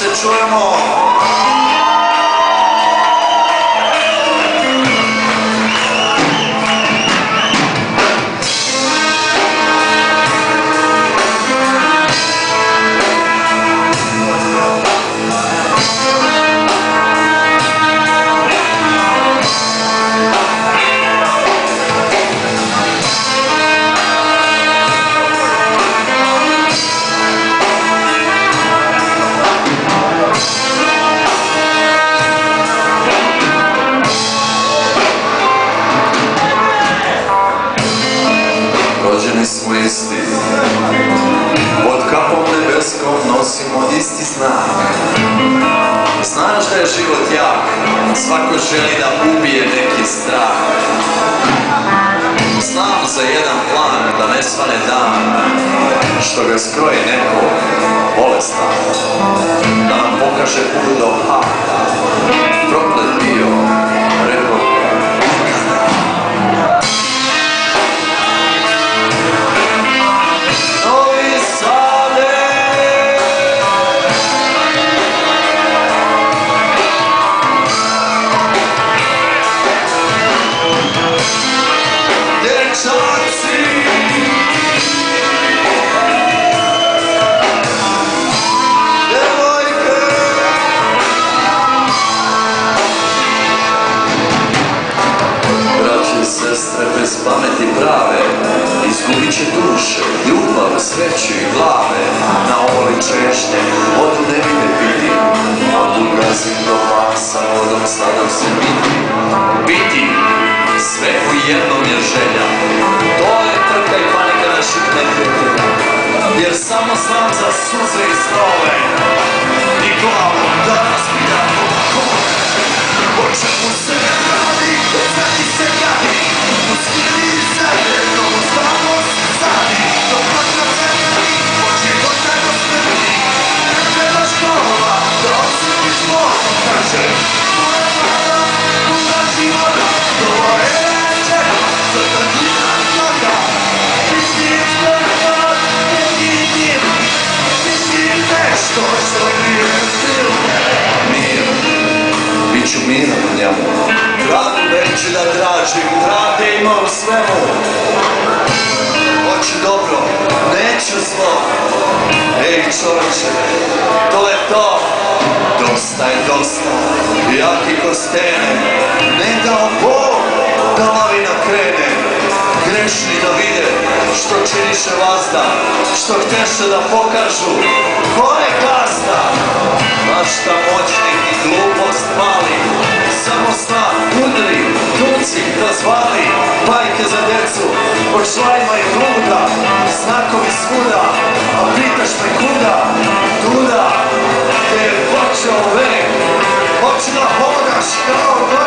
se čujemo. Rođeni smo isti, pod kapom nebeskom nosimo isti znak. Znaš da je život jak, svako želi da ubije neki strah. Znam za jedan plan da ne svane dan, što ga skroji neko bolestan, da nam pokaže put do pakta. Proklet bio, rekao bez pameti prave, izgubit će duše, ljubav, sreću i glave. Na ovoli češnje, vodu ne vide biti, od ugazim do pasa, vodom sadom se biti. Biti, sve u jednom je želja, to je trka i panika naših neprijatelja. Jer samo znam za suze i snove i glavu da razbijamo kone. O čemu se radi, zadi se gadi, uskiri sebe, novo stvarno se zadi. To plaka zemlji, od života do smrti, ne treba škola, da osjetiš mogu, kaže. Moja vlada, puna života, to je čega, crta dina toga. Biti izgleda, biti nešto što nije silne. Mir, bit ću miran u njemu. Radu neću da tražim, drage ima u svemu. Hoću dobro, neću zlo. Ej čovječe, to je to. Dosta je dosta, jaki ko stene. Ne dao Bog da lavina krene. Grešni da vide što činiše vazda, što hteše da pokažu ko je gazda. Mašta moćnik i glupost mali, samo zna, udri, tuci, razvali. Bajke za decu, od šlajma i luda, znakovi svuda, a pitaš me kuda? Tuda, gde je počeo vek, hoću da hodaš kao